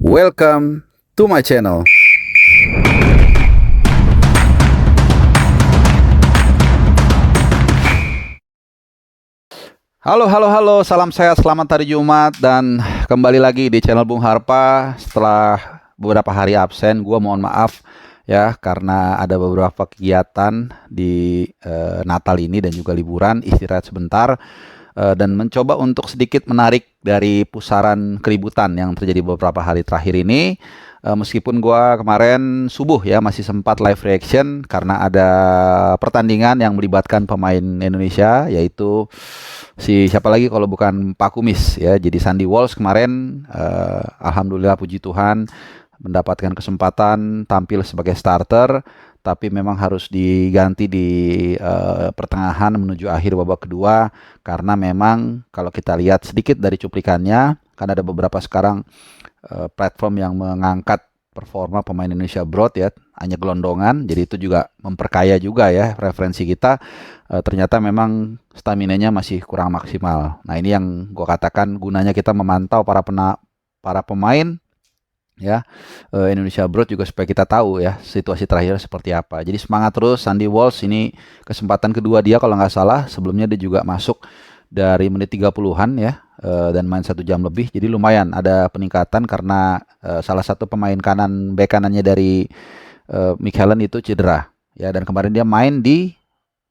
Welcome to my channel. Halo, salam sehat, selamat hari Jumat, dan kembali lagi di channel Bung Harpa. Setelah beberapa hari absen, gua mohon maaf ya, karena ada beberapa kegiatan di Natal ini dan juga liburan, istirahat sebentar, dan mencoba untuk sedikit menarik dari pusaran keributan yang terjadi beberapa hari terakhir ini. Meskipun gua kemarin subuh ya masih sempat live reaction karena ada pertandingan yang melibatkan pemain Indonesia, yaitu si siapa lagi kalau bukan Pak Kumis ya. Jadi Sandy Walsh kemarin, alhamdulillah puji Tuhan mendapatkan kesempatan tampil sebagai starter, tapi memang harus diganti di pertengahan menuju akhir babak kedua, karena memang kalau kita lihat sedikit dari cuplikannya, kan ada beberapa sekarang platform yang mengangkat performa pemain Indonesia Broad ya, hanya gelondongan. Jadi itu juga memperkaya juga ya referensi kita. Ternyata memang staminanya masih kurang maksimal. Nah, ini yang gue katakan gunanya kita memantau para pemain ya, Indonesia Broad juga, supaya kita tahu ya situasi terakhir seperti apa. Jadi semangat terus Sandy Walsh, ini kesempatan kedua dia kalau nggak salah. Sebelumnya dia juga masuk dari menit 30-an ya, dan main 1 jam lebih. Jadi lumayan ada peningkatan karena salah satu pemain kanan, bek kanannya dari Michelin itu cedera ya, dan kemarin dia main di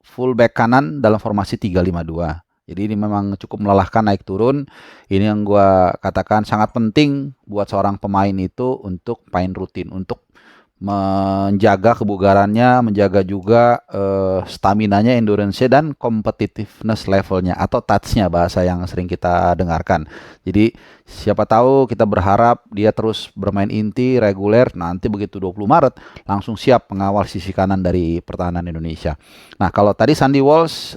full back kanan dalam formasi 3-5-2. Jadi ini memang cukup melelahkan naik turun. Ini yang gua katakan sangat penting buat seorang pemain itu untuk main rutin, untuk menjaga kebugarannya, menjaga juga staminanya, endurance-nya, dan competitiveness levelnya atau touch-nya, bahasa yang sering kita dengarkan. Jadi siapa tahu kita berharap dia terus bermain inti reguler, nanti begitu 20 Maret langsung siap mengawal sisi kanan dari pertahanan Indonesia. Nah, kalau tadi Sandy Walsh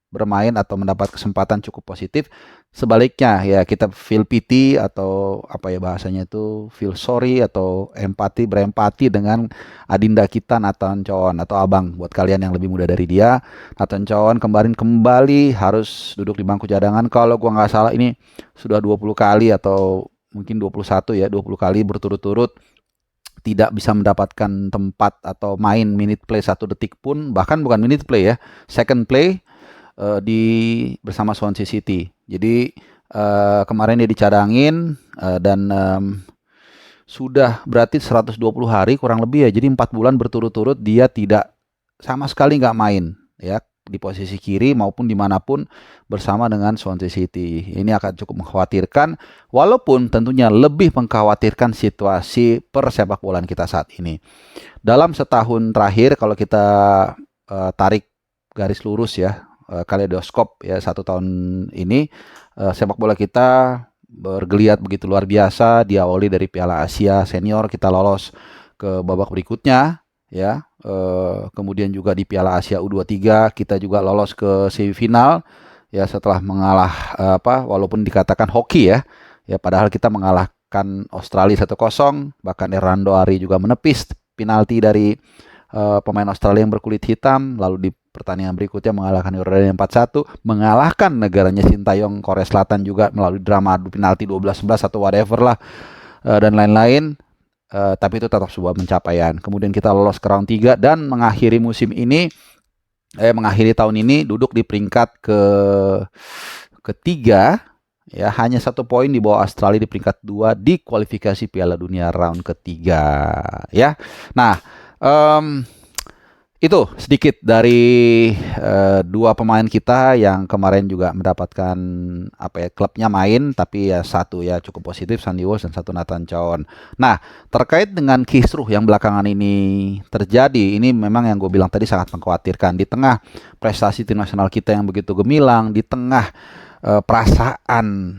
bermain atau mendapat kesempatan cukup positif. Sebaliknya ya, kita feel pity atau apa ya bahasanya itu, feel sorry atau berempati dengan adinda kita Nathan Choon atau abang buat kalian yang lebih muda dari dia. Nathan Choon kembali harus duduk di bangku cadangan. Kalau gua nggak salah ini sudah 20 kali atau mungkin 21 ya, 20 kali berturut-turut tidak bisa mendapatkan tempat atau main minute play 1 detik pun, bahkan bukan minute play ya, second play bersama Swansea City. Jadi kemarin dia dicadangin, dan sudah berarti 120 hari kurang lebih ya. Jadi 4 bulan berturut-turut dia tidak sama sekali nggak main ya di posisi kiri maupun dimanapun bersama dengan Swansea City. Ini akan cukup mengkhawatirkan, walaupun tentunya lebih mengkhawatirkan situasi persepak bolaan kita saat ini. Dalam setahun terakhir kalau kita tarik garis lurus ya, kaleidoskop ya, 1 tahun ini sepak bola kita bergeliat begitu luar biasa. Diawali dari Piala Asia Senior, kita lolos ke babak berikutnya ya, kemudian juga di Piala Asia U23 kita juga lolos ke semifinal ya, setelah mengalah walaupun dikatakan hoki ya, padahal kita mengalahkan Australia 1-0, bahkan Hernando Ari juga menepis penalti dari pemain Australia yang berkulit hitam. Lalu di pertandingan berikutnya mengalahkan Yordania 4-1, mengalahkan negaranya Sintayong Korea Selatan juga melalui drama adu penalti 12-11 atau whatever lah, dan lain-lain. Tapi itu tetap sebuah pencapaian. Kemudian kita lolos ke round 3 dan mengakhiri tahun ini duduk di peringkat ketiga ya, hanya 1 poin di bawah Australia di peringkat 2 di kualifikasi Piala Dunia round ketiga ya. Nah, itu sedikit dari 2 pemain kita yang kemarin juga mendapatkan klubnya main, tapi ya 1 ya cukup positif, Sandy Walsh, dan 1 Nathan Choon. Nah, terkait dengan kisruh yang belakangan ini terjadi, ini memang yang gue bilang tadi sangat mengkhawatirkan. Di tengah prestasi tim nasional kita yang begitu gemilang, di tengah perasaan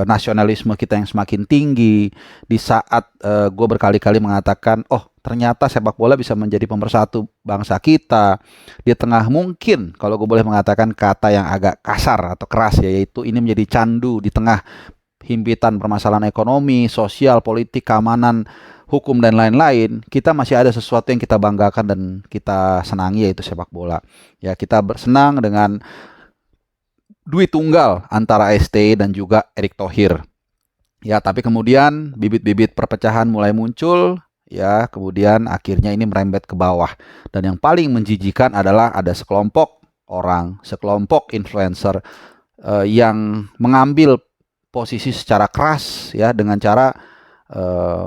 nasionalisme kita yang semakin tinggi, di saat gue berkali-kali mengatakan, ternyata sepak bola bisa menjadi pemersatu bangsa kita, di tengah mungkin kalau gue boleh mengatakan kata yang agak kasar atau keras ya, yaitu ini menjadi candu di tengah himpitan permasalahan ekonomi, sosial, politik, keamanan, hukum, dan lain-lain. Kita masih ada sesuatu yang kita banggakan dan kita senangi, yaitu sepak bola ya. Kita bersenang dengan duit tunggal antara ST dan juga Erick Thohir. Ya, tapi kemudian bibit-bibit perpecahan mulai muncul, ya, kemudian akhirnya ini merembet ke bawah. Dan yang paling menjijikan adalah ada sekelompok orang, sekelompok influencer yang mengambil posisi secara keras ya dengan cara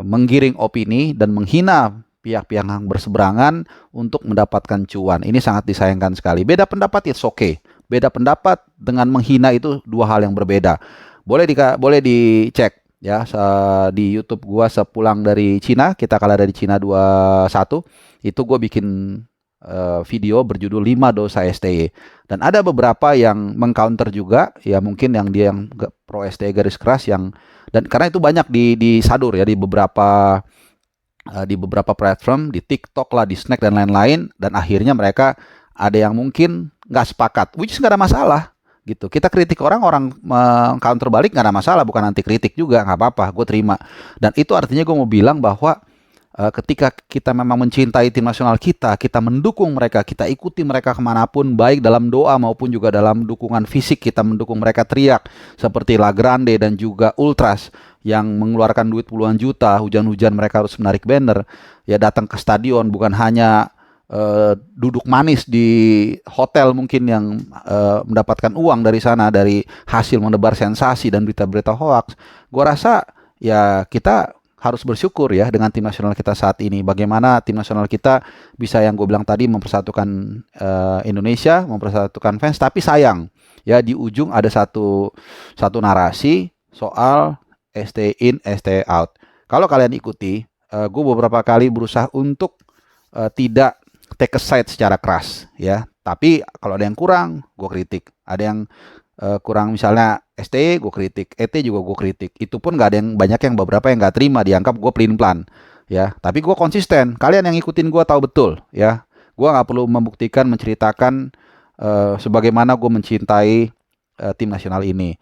menggiring opini dan menghina pihak-pihak yang berseberangan untuk mendapatkan cuan. Ini sangat disayangkan sekali. Beda pendapat it's okay. Beda pendapat dengan menghina itu dua hal yang berbeda. Boleh dicek ya di YouTube gua sepulang dari Cina, kita kalah dari Cina 2-1, itu gua bikin video berjudul 5 dosa STY. Dan ada beberapa yang mengcounter juga, ya mungkin yang dia yang pro STY garis keras yang dan karena itu banyak disadur ya di beberapa platform, di TikTok lah, di Snack dan lain-lain, dan akhirnya mereka ada yang mungkin nggak sepakat, which is nggak ada masalah gitu. Kita kritik orang counter balik nggak ada masalah, bukan anti kritik juga, nggak apa-apa, gue terima. Dan itu artinya gue mau bilang bahwa ketika kita memang mencintai tim nasional kita, kita mendukung mereka, kita ikuti mereka kemanapun, baik dalam doa maupun juga dalam dukungan fisik, kita mendukung mereka teriak, seperti La Grande dan juga Ultras, yang mengeluarkan duit puluhan juta, hujan-hujan mereka harus menarik banner, ya datang ke stadion, bukan hanya duduk manis di hotel mungkin yang mendapatkan uang dari sana, dari hasil menebar sensasi dan berita-berita hoax. Gua rasa ya kita harus bersyukur ya dengan tim nasional kita saat ini. Bagaimana tim nasional kita bisa yang gue bilang tadi mempersatukan Indonesia, mempersatukan fans. Tapi sayang ya di ujung ada satu narasi soal stay in, stay out. Kalau kalian ikuti, gue beberapa kali berusaha untuk tidak take a side secara keras ya. Tapi kalau ada yang kurang, gue kritik. Ada yang kurang misalnya ST gue kritik, ET juga gue kritik. Itu pun nggak ada yang banyak yang beberapa yang nggak terima, dianggap gue pelin plan ya. Tapi gue konsisten. Kalian yang ngikutin gue tahu betul ya. Gue nggak perlu membuktikan, menceritakan sebagaimana gue mencintai tim nasional ini.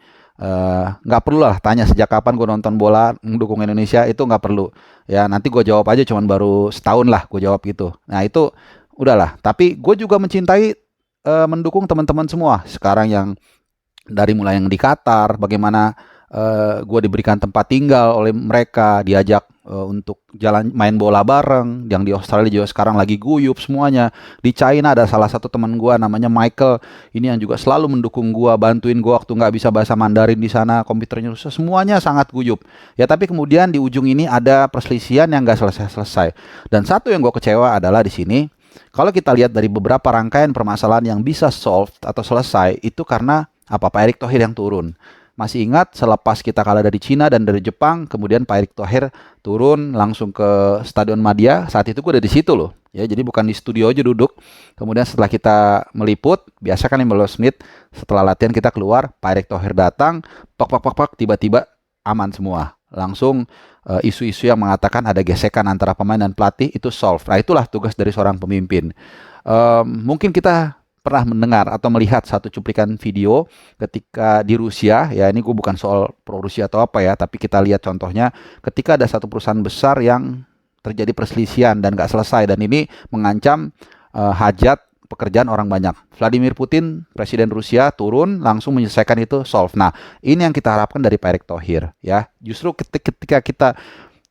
Nggak perlu lah tanya sejak kapan gue nonton bola mendukung Indonesia, itu nggak perlu ya. Nanti gue jawab aja, cuman baru setahun lah gue jawab gitu. Nah itu udahlah. Tapi gue juga mencintai mendukung teman-teman semua sekarang yang dari mulai yang di Qatar, bagaimana gue diberikan tempat tinggal oleh mereka, diajak untuk jalan main bola bareng, yang di Australia juga sekarang lagi guyup semuanya. Di China ada salah satu teman gue namanya Michael, ini yang juga selalu mendukung gue, bantuin gue waktu nggak bisa bahasa Mandarin di sana, komputernya rusak, semuanya sangat guyup. Ya tapi kemudian di ujung ini ada perselisihan yang nggak selesai-selesai. Dan satu yang gue kecewa adalah di sini, kalau kita lihat dari beberapa rangkaian permasalahan yang bisa solve atau selesai, itu karena apa? Pak Erick Thohir yang turun. Masih ingat selepas kita kalah dari Cina dan dari Jepang, kemudian Pak Erick Thohir turun langsung ke Stadion Madia. Saat itu gue ada di situ loh. Ya, jadi bukan di studio aja duduk. Kemudian setelah kita meliput, biasa kan 15 menit setelah latihan kita keluar, Pak Erick Thohir datang, pak, tiba-tiba aman semua. Langsung isu-isu yang mengatakan ada gesekan antara pemain dan pelatih itu solve. Nah, itulah tugas dari seorang pemimpin. Mungkin kita pernah mendengar atau melihat satu cuplikan video ketika di Rusia, ya ini gue bukan soal pro Rusia atau apa ya, tapi kita lihat contohnya ketika ada satu perusahaan besar yang terjadi perselisihan dan gak selesai, dan ini mengancam hajat pekerjaan orang banyak. Vladimir Putin, presiden Rusia, turun langsung menyelesaikan itu, solve. Nah ini yang kita harapkan dari Pak Erick Thohir ya. Justru ketika kita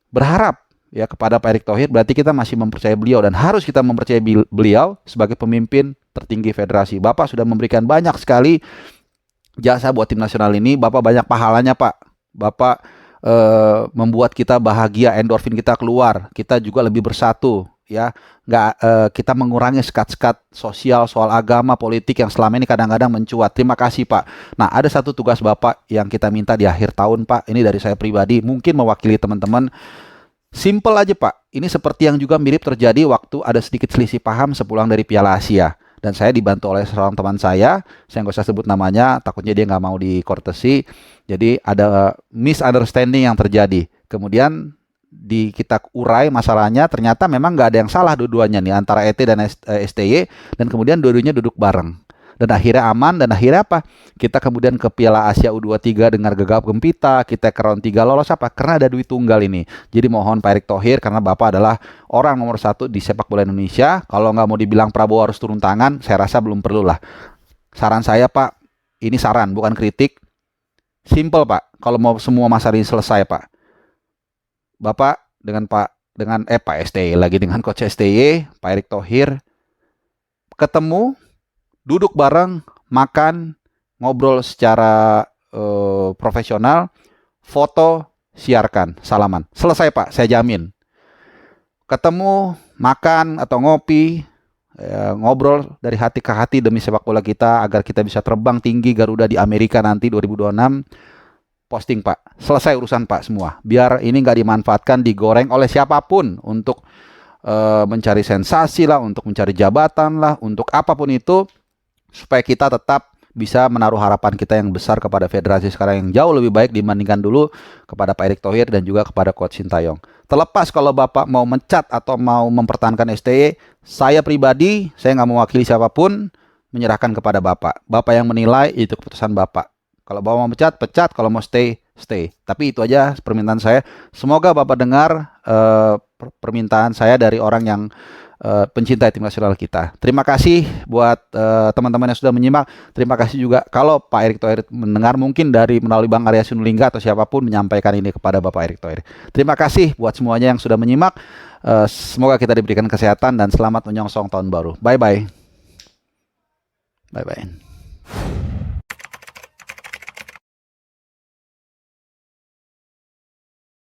berharap ya kepada Pak Erick Thohir, berarti kita masih mempercayai beliau, dan harus kita mempercayai beliau sebagai pemimpin tertinggi federasi. Bapak sudah memberikan banyak sekali jasa buat tim nasional ini. Bapak banyak pahalanya, Pak. Bapak membuat kita bahagia, endorfin kita keluar, kita juga lebih bersatu ya. Kita mengurangi sekat-sekat sosial soal agama, politik yang selama ini kadang-kadang mencuat. Terima kasih, Pak. Nah, ada satu tugas Bapak yang kita minta di akhir tahun, Pak. Ini dari saya pribadi, mungkin mewakili teman-teman. Simple aja, Pak. Ini seperti yang juga mirip terjadi waktu ada sedikit selisih paham sepulang dari Piala Asia. Dan saya dibantu oleh seorang teman saya nggak usah sebut namanya, takutnya dia nggak mau dikortesi. Jadi ada misunderstanding yang terjadi. Kemudian kita urai masalahnya, ternyata memang nggak ada yang salah dua-duanya nih, antara ET dan STY, dan kemudian dua-duanya duduk bareng. Dan akhirnya aman, dan akhirnya apa? Kita kemudian ke Piala Asia U23 dengan gegap gempita, kita ke round 3 lolos apa? Karena ada duit tunggal ini. Jadi mohon Pak Erick Thohir, karena Bapak adalah orang nomor 1 di sepak bola Indonesia, kalau nggak mau dibilang Prabowo harus turun tangan, saya rasa belum perlu lah. Saran saya, Pak, ini saran bukan kritik. Simple Pak, kalau mau semua masalah ini selesai Pak. Bapak dengan Pak STY lagi dengan Coach STY, Pak Erick Thohir ketemu, duduk bareng, makan, ngobrol secara profesional, foto, siarkan, salaman. Selesai Pak, saya jamin. Ketemu, makan atau ngopi, ngobrol dari hati ke hati demi sepak bola kita agar kita bisa terbang tinggi Garuda di Amerika nanti 2026. Posting Pak, selesai urusan Pak semua. Biar ini nggak dimanfaatkan, digoreng oleh siapapun untuk mencari sensasi lah, untuk mencari jabatan lah, untuk apapun itu, supaya kita tetap bisa menaruh harapan kita yang besar kepada federasi sekarang yang jauh lebih baik dibandingkan dulu kepada Pak Erick Thohir dan juga kepada Coach Sintayong. Terlepas kalau Bapak mau mencat atau mau mempertahankan STY, saya pribadi, saya nggak mewakili siapapun, menyerahkan kepada Bapak. Bapak yang menilai, itu keputusan Bapak. Kalau Bapak mau pecat, pecat. Kalau mau stay, stay. Tapi itu aja permintaan saya. Semoga Bapak dengar permintaan saya dari orang yang pencinta tim nasional kita. Terima kasih buat teman-teman yang sudah menyimak. Terima kasih juga kalau Pak Erick Thohir mendengar, mungkin melalui Bang Arya Sinulinga atau siapapun menyampaikan ini kepada Bapak Erick Thohir. Terima kasih buat semuanya yang sudah menyimak. Semoga kita diberikan kesehatan dan selamat menyongsong tahun baru. Bye bye. Bye bye.